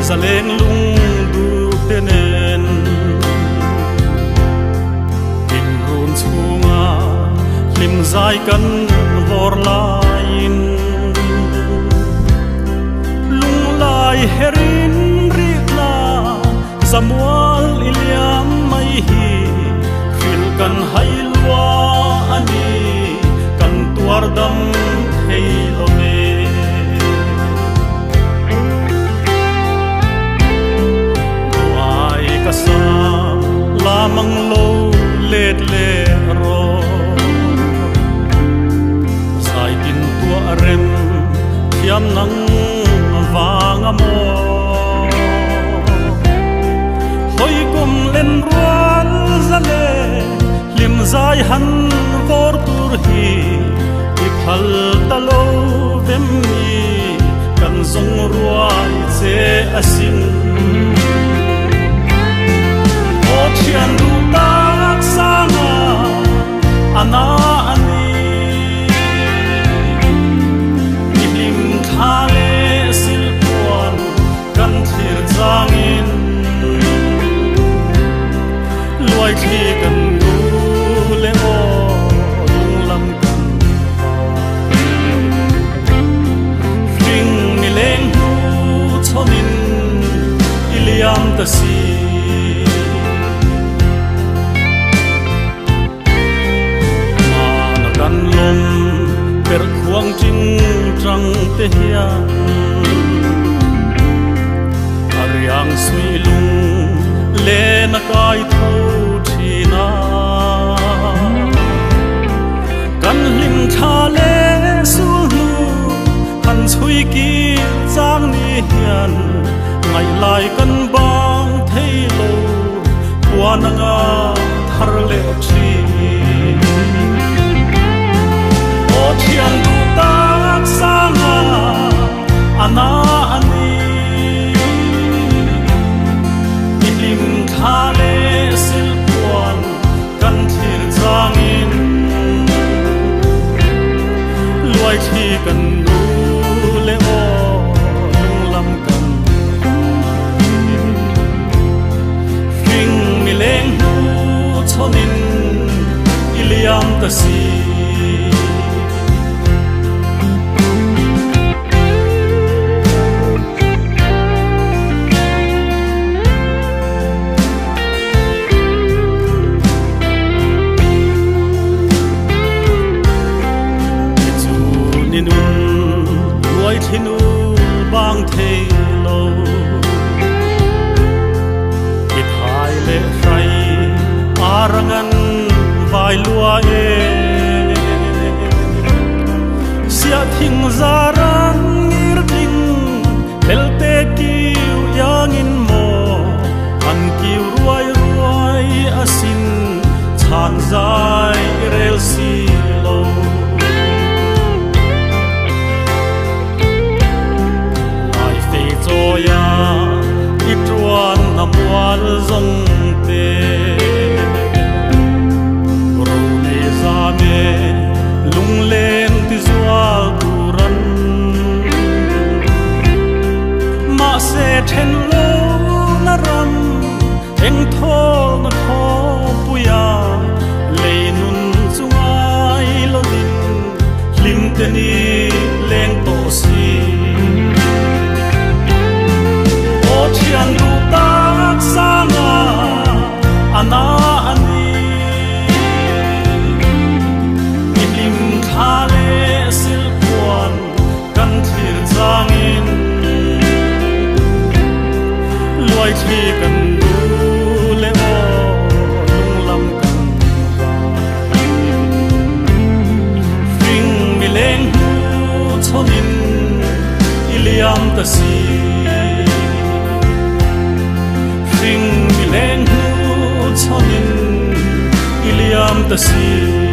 zaleng lung du tenen in run chunga lim zai kan vor lain lung lai herin rikla zamual iliam mai hi fil kan hailwa ani kan tuar dam hei love sa lamang lo let le ro sai tin tua rem thiam nang wang amo hoi kum len rual zale lim zai han vor tur hi iphal talo vem ni kan zong ruai che asin Chian du tak sana ana ani ilim thale sil puan kan thir changin loi thi kan du le o lung lam kan fling ni leng du chonin iliam ta si per khuang ching trăng te hian ariang sui lung le na kai tho thina kan lim tha le su nu kan chui ki chang ni hian ngai lai kan bang thei lo puananga thar le thi Chian du tak sana ana ani ilim thale sil puan kan thir changin loi thi kan du le o lung lam kan fing mi leng du chonin iliam ta si thinu bang thei lo ki thai le frai arangan vai lua e sia thing zaran ngir ding elte kiu yang in mo an kiu ruai asin chan zai rel si lo ya ituan namual zong te ro ne zame lung len ti zual turan ma se then lo na ram eng thol na kho puya leinun chungai lo din lim te ni leng to si Chian du tak sana ana ani ilim thale sil puan kan thir changin loi thi kan du le o lung lam kan fing mi leng du chonin iliam ta si Ling mi leng hu chonin iliam ta si